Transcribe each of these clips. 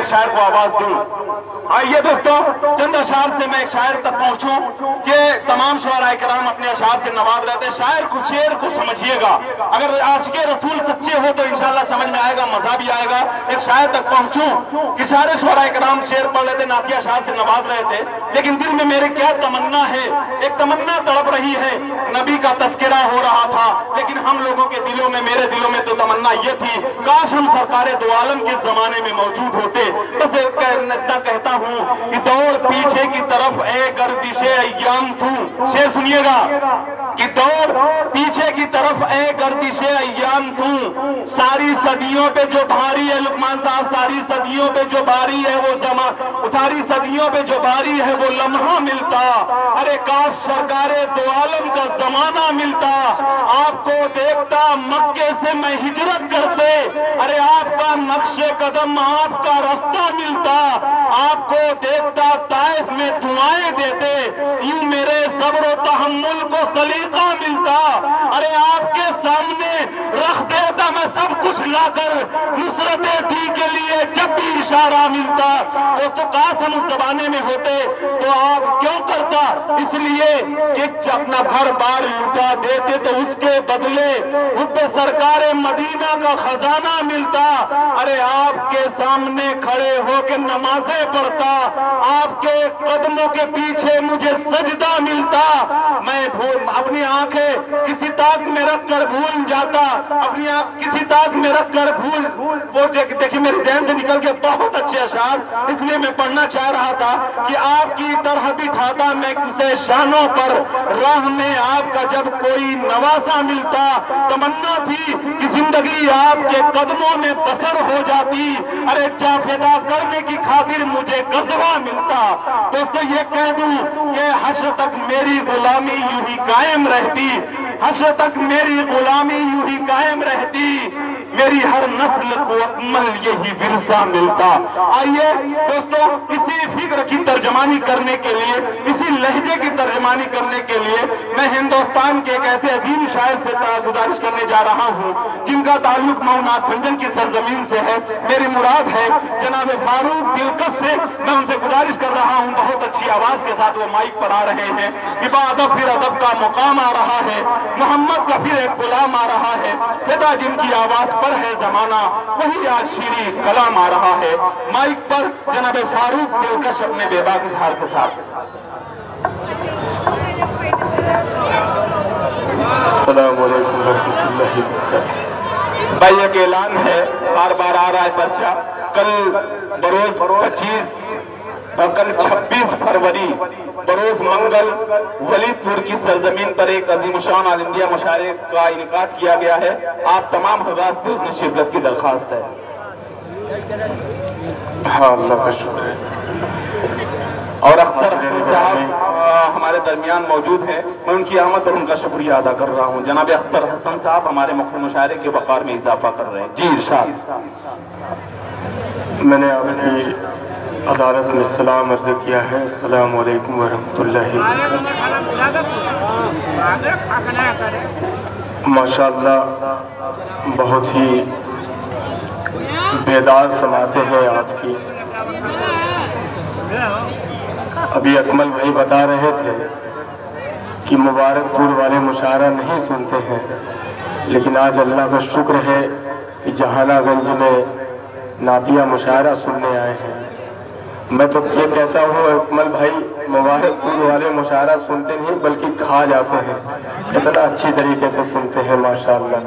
एक शायर को आवाज दूं। आइए दोस्तों, चंद अशार से मैं एक शायर तक पहुंचूं कि तमाम शुअराए किराम अपने अशार से नवाज रहते हैं। शायर को शेर को समझिएगा, अगर आशिक़े रसूल सच्चे हो तो इंशाल्लाह समझ में आएगा, मजा भी आएगा। एक शायर तक पहुंचूं कि सारे शुअराए किराम शेर पढ़ रहे थे, नातिया अशार से नवाज रहे थे, लेकिन दिल में मेरे क्या तमन्ना है, एक तमन्ना तड़प रही है। नबी का तस्करा हो रहा था, लेकिन हम लोगों के दिलों में, मेरे दिलों में तो तमन्ना ये थी, काश हम सरकारे दो आलम के जमाने में मौजूद होते। बस इतना कहता हूँ कि दौड़ पीछे की तरफ ए गर्दिशे अय्याम तू, शेर सुनिएगा कि दौड़ पीछे की तरफ ए गर्दिशे अय्याम तू, सारी सदियों पे जो भारी है लुकमान साहब, सारी सदियों पे जो भारी है वो सारी सदियों पे जो भारी है वो लम्हा मिलता। अरे काश सरकारे दो आलम का जमाना मिलता, आपको देखता मक्के से मैं हिजरत करते, अरे आपका नक्शे कदम, आपका रास्ता मिलता, आपको देखता ताइफ में दुआएं देते, यूं मेरे सब्र व तहम्मुल को सलीका मिलता। अरे आपके सामने रख देता मैं सब कुछ लाकर, नुसरते दी के लिए जब भी इशारा मिलता। दोस्तों काश हम उस जमाने में होते तो आप क्यों करता, इसलिए कि अपना घर बार लुटा देते तो उसके बदले खुद सरकार मदीना का खजाना मिलता। अरे आपके सामने खड़े होकर नमाजें पढ़ता, आपके कदमों के पीछे मुझे सजदा मिलता। मैं अपनी आंखें किसी ताक में रखकर भूल जाता, अपनी आंख किसी ताक में रखकर भूल वो देखिए मेरे ज़हन से निकल के बहुत अच्छे अशार, इसलिए मैं पढ़ना चाह रहा था कि आपकी तरह बिठाता मैं किसे शानों पर, राह में आपका जब कोई नवासा मिलता, तमन्ना थी कि जिंदगी आपके कदमों में बसर हो जाती। अरे जाफेदा करने की खातिर मुझे गजवा मिलता। दोस्तों ये कह दूं कि हश्र तक मेरी गुलामी यूं ही कायम रहती, हश्र तक मेरी गुलामी यूं ही कायम रहती, मेरी हर नस्ल को अकमल यही विरसा मिलता। आइए दोस्तों, इसी फिक्र की तर्जमानी करने के लिए, इसी लहजे की तर्जमानी करने के लिए मैं हिंदुस्तान के एक ऐसे अजीम शायर से गुजारिश करने जा रहा हूँ जिनका ताल्लुक मऊनाथ भंजन की सरजमीन से है। मेरी मुराद है जनाब फारूक दिलकश से। मैं उनसे गुजारिश कर रहा हूँ, बहुत अच्छी आवाज के साथ वो माइक पर आ रहे हैं, इबादत फिर अदब का मुकाम आ रहा है, मोहम्मद का फिर एक गुलाम आ रहा है, फिदा जिनकी आवाज पर है जमाना वही आज शीरी कलाम आ रहा है। माइक पर जनाब फारूक दिलकश अपने बेबाक इजहार के साथ। भाई एक ऐलान है, बार बार आ रहा है पर्चा, कल बरोज 26 फरवरी बरोज मंगल वलीदपुर की सरजमीन पर एक अजीमुशान ऑल इंडिया मुशायरे का इनेकाद किया गया है। आप तमाम हज़रात से उसमें शिरकत की दरख्वास्त है। हाँ, अल्लाह का शुक्र है। और अख्तर हसन साहब हमारे दरमियान मौजूद हैं, मैं उनकी आमद और उनका शुक्रिया अदा कर रहा हूँ। जनाब अख्तर हसन साहब हमारे मुशायरे के वक़ार में इजाफा कर रहे हैं। जी इरशाद। मैंने आपकी अदालत में सलाम अर्ज़ किया है। अस्सलाम वालेकुम वरहमतुल्लाहि माशाअल्लाह बहुत ही बेदार समाते हैं आपकी। अभी अकमल भाई बता रहे थे कि मुबारकपुर वाले मुशायरा नहीं सुनते हैं, लेकिन आज अल्लाह का शुक्र है कि जहानागंज में नातिया मुशायरा सुनने आए हैं। मैं तो ये कहता हूँ अकमल भाई, मुबारकपुर वाले मुशायरा सुनते नहीं बल्कि खा जाते हैं, इतना अच्छी तरीके से सुनते हैं माशाअल्लाह।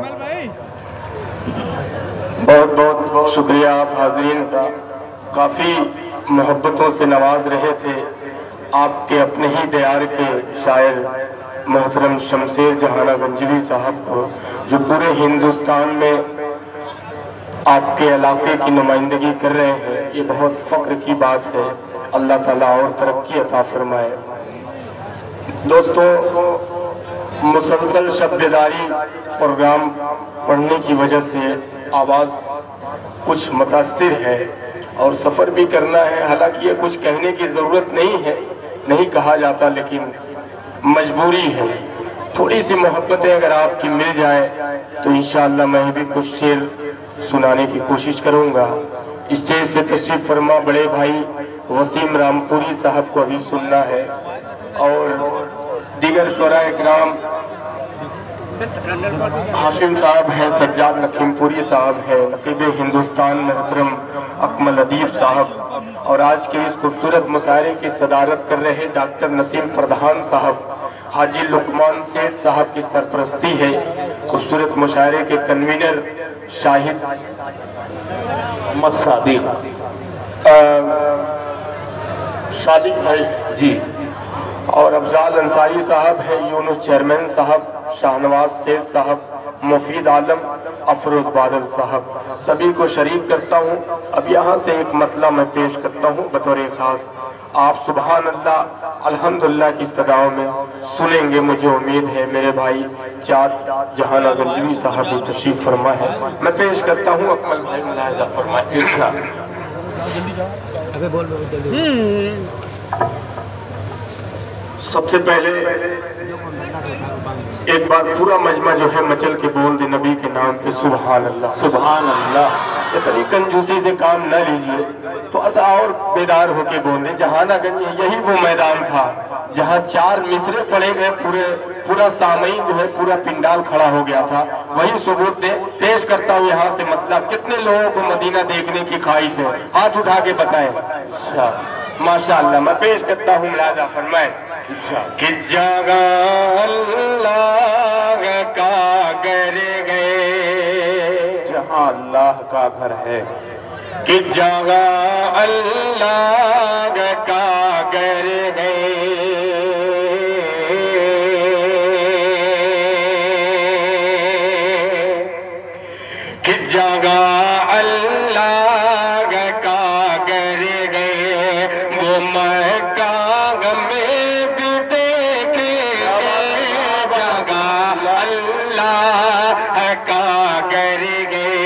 बहुत बहुत शुक्रिया आप हाज़रीन का, काफ़ी मोहब्बतों से नवाज रहे थे आपके अपने ही दयार के शायर मोहतरम शमशेर जहानागंजवी साहब को, जो पूरे हिंदुस्तान में आपके इलाके की नुमाइंदगी कर रहे हैं। ये बहुत फख्र की बात है। अल्लाह ताला और तरक्की अता फरमाए। दोस्तों, मुसलसल शब्ददारी प्रोग्राम पढ़ने की वजह से आवाज़ कुछ मुतासिर है और सफ़र भी करना है। हालांकि ये कुछ कहने की ज़रूरत नहीं है, नहीं कहा जाता, लेकिन मजबूरी है। थोड़ी सी मोहब्बतें अगर आपकी मिल जाए तो इंशाअल्लाह मैं भी कुछ शेर सुनाने की कोशिश करूंगा। स्टेज से तशरीफ फरमा बड़े भाई वसीम रामपुरी साहब को अभी सुनना है और दीगर शुरा इकराम हाशिम साहब हैं, सज्जाद लखीमपुरी साहब हैं, नकीब हिंदुस्तान मोहतरम अकमल अदीब साहब और आज के इस खूबसूरत मुशायरे की सदारत कर रहे डॉक्टर नसीम प्रधान साहब, हाजी लुकमान सेठ साहब की सरपरस्ती है। खूबसूरत मुशायरे के कन्वीनर शाहिद सादिक भाई जी और अफजाल अंसारी साहब हैं, यूनुस चेयरमैन साहब, शाहनवाज सेठ साहब, मुफीद आलम, अफरोज बादल साहब, सभी को शरीक करता हूँ। अब यहाँ से एक मतला मैं पेश करता हूँ बतौर खास। आप सुबहान अल्लाह अल्हम्दुलिल्लाह की सदाओं में सुनेंगे, मुझे उम्मीद है। मेरे भाई चाँद जहाना गंजवी साहब भी तशरीफ फरमा है, मैं पेश करता हूँ। अकमल भाई मुलाहिजा फरमाए। सबसे पहले एक बार पूरा मजमा जो है मचल के बोल दे नबी के नाम पे सुभान अल्लाह सुभान अल्लाह। इतनी कंजूसी से काम न लीजिए तो ऐसा और बेदार होके बोल दे। जहानागंज यही वो मैदान था जहाँ 4 मिसरे पड़े गए, पूरा सामयी जो है पूरा पिंडाल खड़ा हो गया था। वही सबूत दे पेश करता हूँ यहाँ से। मतलब कितने लोगों को मदीना देखने की ख्वाहिश है, हाथ उठा के बताएं। माशाअल्लाह, मैं पेश करता हूँ मुलाजा फरमाए कि जगह अल्लाह का घर गए, जहाँ अल्लाह का घर है, कि जगह अल्लाह का घर गए, कि जगह अल्लाह का घर गए, वो मक्का में भी देखे जगह अल्लाह का घर गए।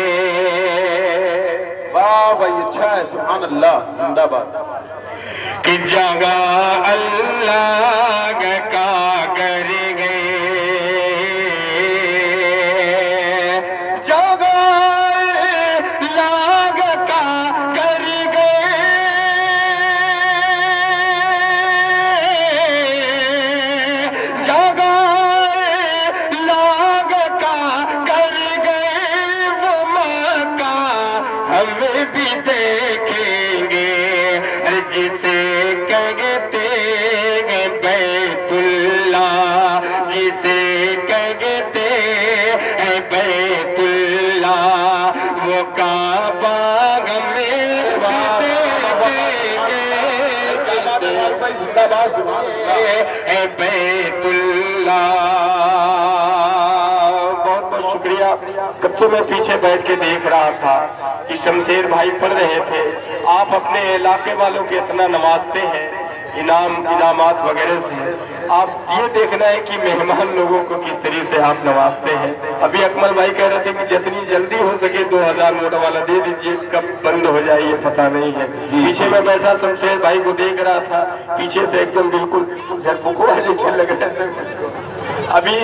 वाह भाई, अच्छा है, सुभान अल्लाह, जिंदाबाद। कि जगह अल्लाह का घर गए, जिसे कहते हैं बैतुल्लाह, जिसे कहते हैं बैतुल्लाह, वो काबा में बैतुल्लाह। बहुत बहुत शुक्रिया। कब से मैं पीछे बैठ के देख रहा था कि शमशेर भाई पढ़ रहे थे। आप अपने इलाके वालों के इतना नवाजते हैं इनामात वगैरह से, आप ये देखना है कि मेहमान लोगों को किस तरीके से आप नवाजते हैं। अभी अकमल भाई कह रहे थे कि जितनी जल्दी हो सके 2000 नोट वाला दे दीजिए, कब बंद हो जाए ये पता नहीं है। पीछे मैं बैठा शमशेर भाई को देख रहा था, पीछे से एकदम बिल्कुल झटपुको जैसे लग रहे थे। अभी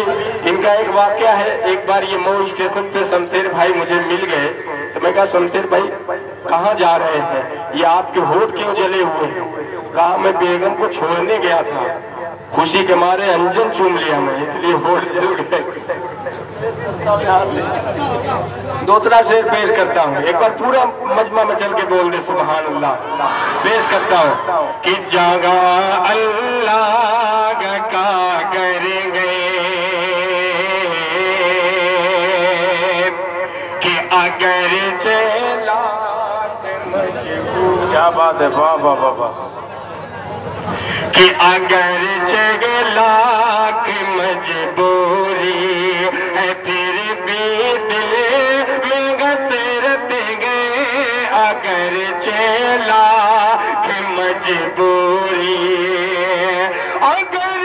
इनका एक वाकया है, एक बार ये मऊ स्टेशन पे शमशेर भाई मुझे मिल गए, तो मैं कहा शमशेर भाई कहाँ जा रहे हैं, ये आपके होठ क्यों जले हुए हैं? कहा मैं बेगम को छोड़ने गया था, खुशी के मारे अंजन चूम लिया मैं, इसलिए होठ जल गए। दूसरा शेर पेश करता हूँ, एक बार पूरा मजमा में चल के बोल दे सुभान अल्लाह। पेश करता हूँ कि जगह अल्लाह का कर गए, कि अगर चला क्या बात है, वाह वाह वाह वाह। कि अगर लाख मजबूरी है फिर भी दिल में घसरत गए, अगर लाख मजबूरी, अगर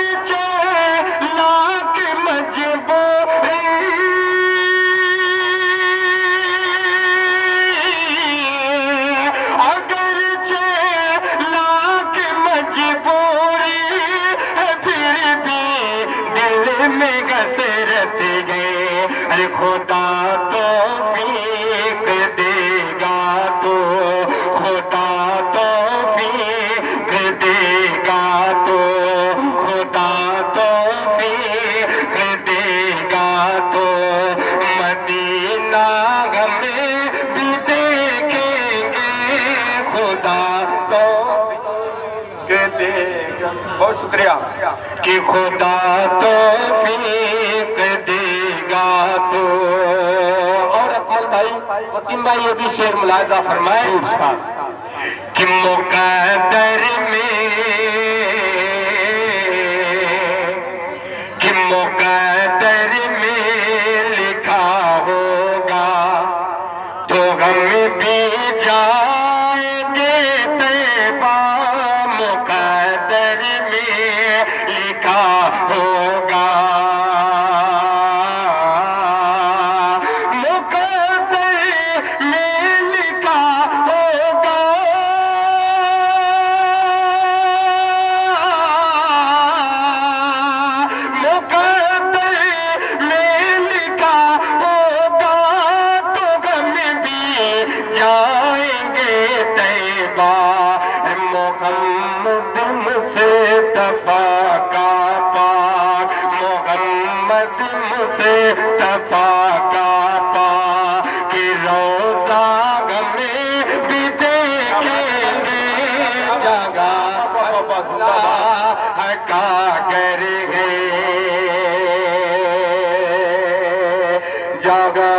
लाख मजबूरी, में कसरत गए, अरे खुदा तौफीक देगा तो, खुदा तौफीक देगा तो, खुदा तौफीक देगा तो, मदीना हमें भी देखेंगे, खुदा तौफीक देगा। बहुत शुक्रिया कि खुदा तौफीक देगा तो। और अकमल भाई, वसीम भाई, ये भी शेर मुलाहिजा फरमाए कि मुक़द्दर में, कि मुक़द्दर में लिखा होगा तो हम भी जाएंगे तैबा, मुक़द्दर में लिखा होगा, मुक़द्दर में लिखा होगा, मुक़द्दर में लिखा होगा तो हम भी जाएंगे तैबा, मोहम्मद मुस्तफा का पाक, मोहम्मद मुस्तफा का पाक कि रोज़ा हमें भी देखेंगे, जगह हका कर गए, जगह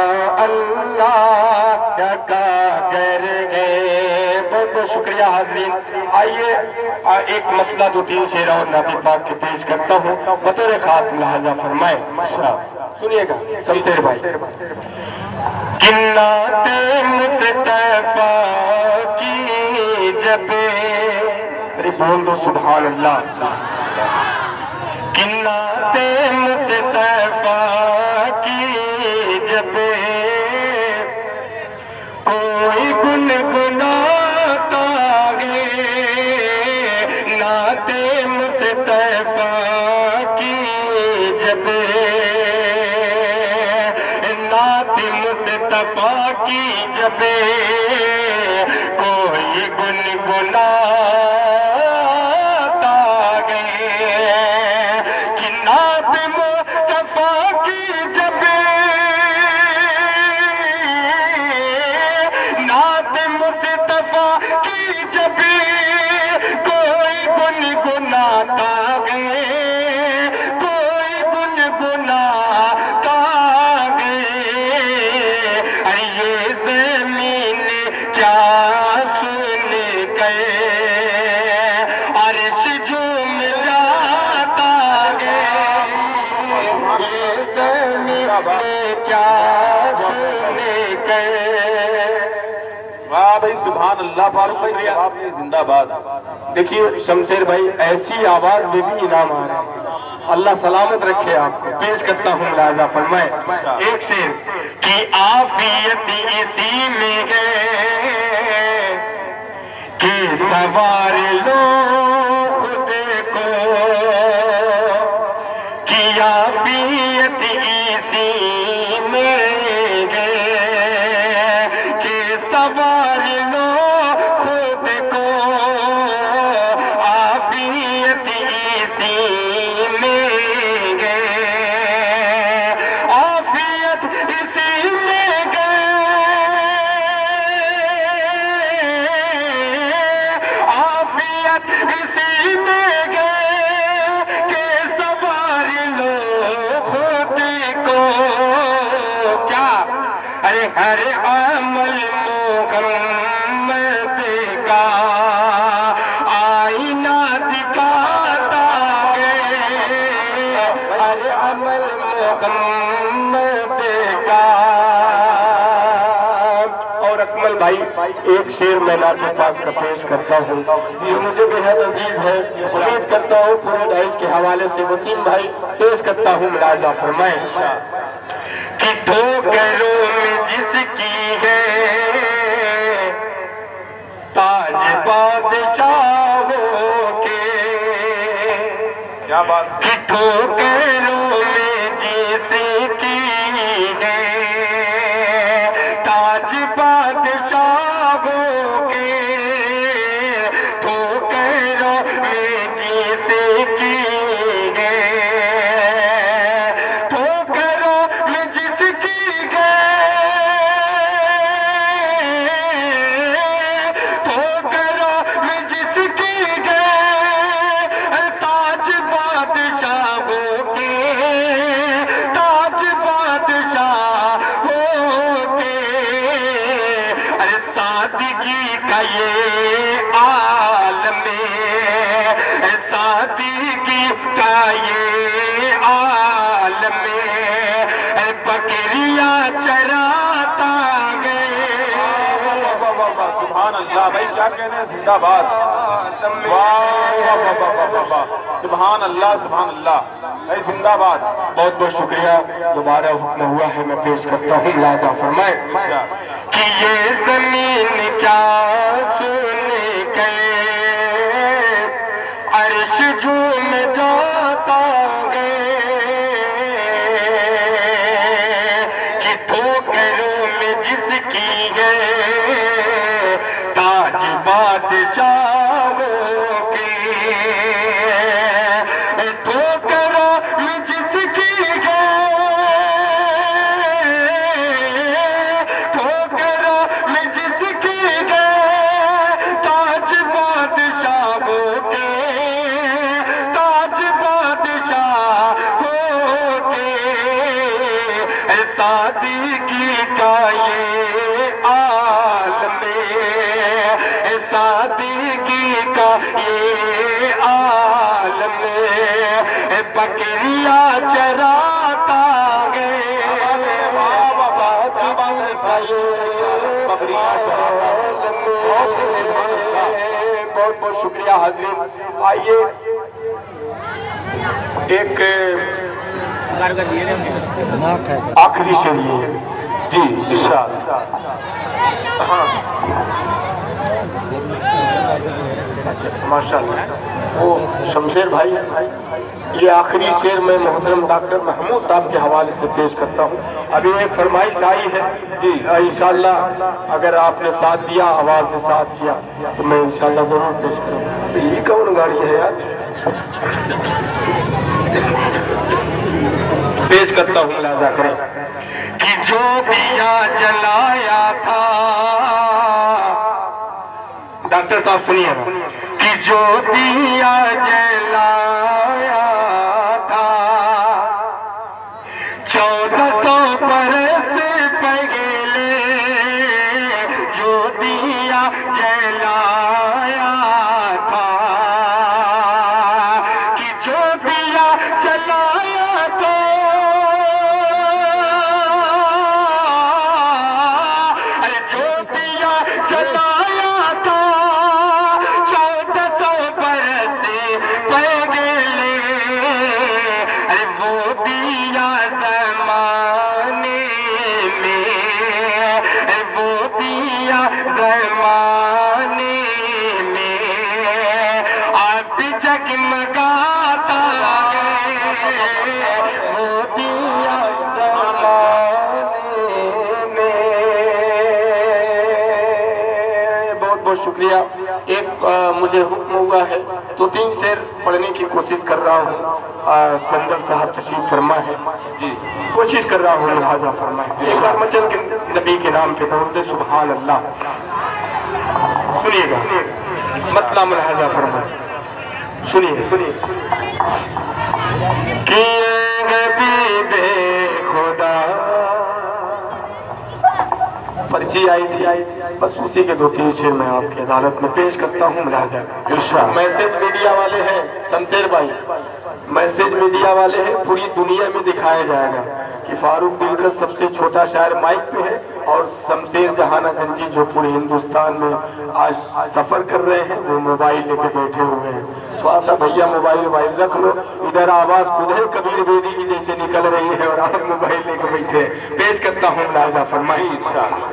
अल्लाह का कर गए। बहुत बहुत शुक्रिया हाज़रीन। आइए एक मसला 2-3 शेर और नाती पाक के पेश करता हूँ, बतौर खास मुलाहाजा फरमाए। सुनिएगा शमशेर भाई। कि नाते मुस्तफा की जब, अरे बोल दो सुभान अल्लाह। कि नाते मुस्तफा की जब कोई गुनगुनाता है, नाते मुस्तफा की जब, नाते मुस्तफा की जब कोई गुनगुनाता है, कि नाते मुस्तफा की जब, नाते मुस्तफा की जब कोई गुनगुनाता है, कोई गुनगुनाता है, ये ज़मीन क्या सुन गए, अर्श झूम जाता है, ये ज़मीन क्या सुन गए। वाह भाई सुभान अल्लाह, फारूक भाई आपने जिंदाबाद। देखिए शमशेर भाई, ऐसी आवाज में भी इनाम आ रहा है, अल्लाह सलामत रखे आपको। पेश करता हूँ मुलाजा फरमाए एक शेर कि आफियत इसी में है कि सवार लो खुद को, कि आफियत इसी में है कि सवार लो खुद को, आफियत इसी में है, आफियत इसी में है, आफियत इसी में है कि सवार लो खुद को। क्या? अरे हर अमल मुहम्मद का आईना दिखाता है, हर अमल मुहम्मद का। और अकमल भाई, एक शेर मैं नाते पाक का पेश करता हूँ जो मुझे बेहद अजीज है। उम्मीद करता हूँ पूरे दाइश के हवाले से वसीम भाई पेश करता हूँ, मुलाजा फरमाए कि ठोकरों में जिसकी है ताज बादशाहों के, क्या बात। कि ठोकरों में जिसकी है ताज बादशाहों के, ठोकरों में जिसकी है, ठोकरों में जिसकी है, ठोकरों में जिसकी है ताज बादशाहों के, ताज बादशाहों के। अरे सादगी का ये आलम है, सादगी का ये आलम है, बकरियां चराता गए। सुभान अल्लाह भाई, क्या कहने हैं, जिंदाबाद। सुभान अल्लाह, सुभान अल्लाह भाई, जिंदाबाद। बहुत बहुत शुक्रिया। दोबारा हुक्म हुआ है, मैं पेश करता हूँ। मुलाजा फरमाए कि ये जमीन क्या सुन गए, अर्श झूम जाता गए, कि ठोकरों में जिसकी है ताज बादशाहों के, ठोकरों में जिसकी है, ठोकरों में जिसकी है ताज बादशाहों के, ताज बादशाहों के। सादगी का ये आलम है, सादगी का ये आलम है, बकरियां चराता गए। बहुत बहुत शुक्रिया हाजिर। आइए एक आखिरी शेर जी, इरशाद। हाँ माशाअल्लाह, वो शमशेर भाई, ये आखिरी शेर मैं मोहतरम डॉक्टर महमूद साहब के हवाले से पेश करता हूँ। अभी एक फरमाइश आई है जी, इंशाअल्लाह अगर आपने साथ दिया, आवाज ने साथ दिया, तो मैं इंशाअल्लाह जरूर पेश करूँगा। ये कौन गाड़ी है यार? पेश करता हूँ, मुलाजा करें कि जो दिया जलाया था, डॉक्टर साहब सुनिए, कि जो दिया जलाया था 1400 बरस पहले, जो दिया जलाया था, कि जो दिया जलाया था, अरे जो दिया जलाया था 1400 बरस पहले, अरे वो दिया जमाने में, वो दिया जमाने में आप जगमगाता है, वो दिया जमाने में। बहुत बहुत शुक्रिया। एक मुझे हुक्म हुआ है तो 3 शेर पढ़ने की कोशिश कर रहा हूँ। संदल साहब तशरीफ फरमा है जी, कोशिश कर रहा हूँ, लिहाजा फरमाए। एक बार मचल के नबी के नाम पे दरूद सुभान अल्लाह सुनिएगा, मतलब लिहाजा फरमाए, सुनिए। कि खुदा पर्ची आई थी, बस उसी के 2-3 शेर मैं आपकी अदालत में पेश करता हूँ। मुलाजा मैसेज मीडिया वाले हैं, शमशेर भाई, मैसेज मीडिया वाले हैं, पूरी दुनिया में दिखाया जाएगा कि फारूक दिलकश सबसे छोटा शायर माइक पे है और शमशेर जहानागंजी जो पूरे हिंदुस्तान में आज सफर कर रहे हैं वो मोबाइल लेके बैठे हुए हैं। तो आशा भैया मोबाइल रख लो, इधर आवाज खुद है कबीर बेदी की जैसे निकल रही है और आप मोबाइल लेके बैठे। पेश करता हूँ लाजा फरमाई इंशाअल्लाह।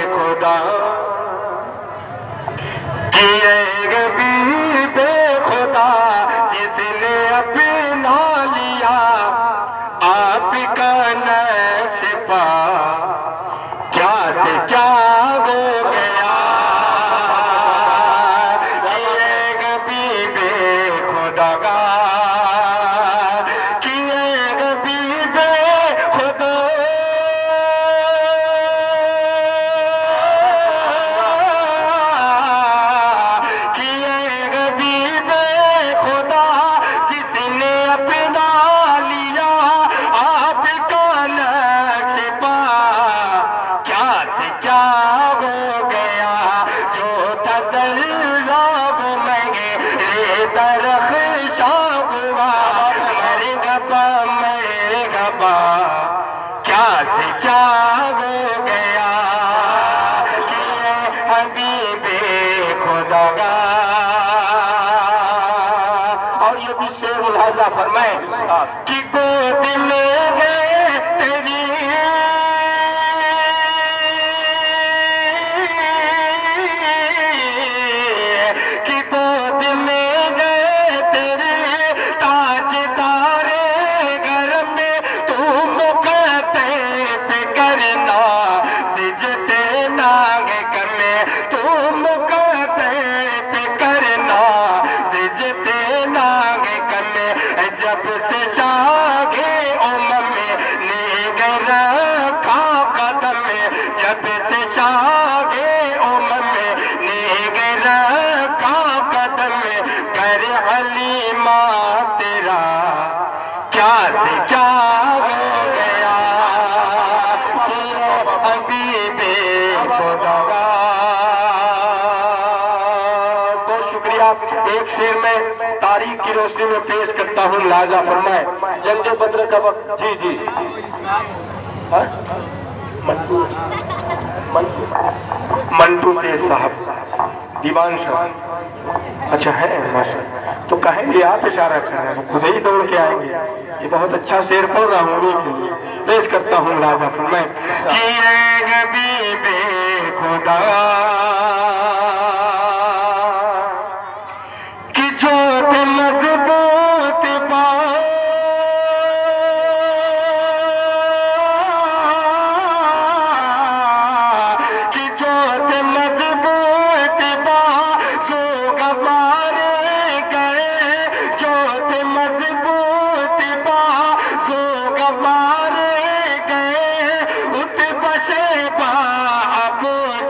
खुदा किए जिसने अपना लिया आपका नक्श पा, क्या से क्या हो गया। किए गबीबे खुदागा, किए गबीबे खुदा, किए गबीबे खुदा, जिसने अपना लिया आपका नक्श पा, क्या से क्या हो गया। जो तजल्लाब मंगे रे दरख्शा हुआ, मर गबा क्या से क्या हो गया। कि हबीबे खुदा। और ये भी शेर मुलाजा फरमाए कि गोद में गए तेरी, कि गोद में गए तेरे ताजदारे घर में, तू मुकद्दस करना सिजदे नाग करने, तू मुकद्दस करना सिजदे नाग करने। जब से शागे उम्म में निगर का कदम में, जब से शागे उम्म में निगर का कदम में, कर हलीमा तेरा क्या से क्या हो गया। हबीबे खुदा। बहुत शुक्रिया। एक शेर में तारीख की रोशनी में पेश करता हूँ, लाजा फरमाए। जंग बद्र का वक्त, जी जी, मंटू से साहब, दीवान साहब, अच्छा है माशा, तो कहेंगे आप इशारा कर रहे हैं, खुद ही दौड़ के आएंगे। ये बहुत अच्छा शेर पढ़ रहा हूँ, उन्हीं के लिए पेश करता हूँ, लाजा फरमाए। हबीबे खुदा कि जोत मजबूत बा, कि जोत मजबूत बा, जो गवारे गए, जोत मजबूत बा, जो गवारे गए, उठ बसे बा अब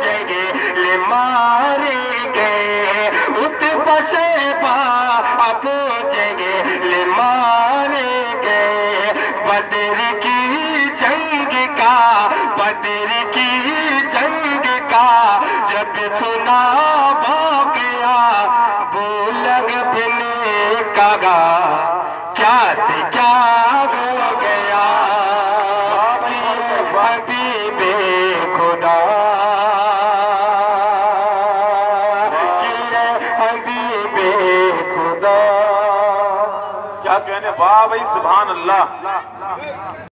जगे ले मारे गए, उठ बसे बा अब जगे ले मारे गए। बदर की जंग का, बदर की जंग का जब सुना वाक़या, वो लग बिने कागा क्या से क्या हो गया। हबीबे खुदा, हबीबे खुदा। क्या कहने, वाह भाई, सुभान अल्लाह।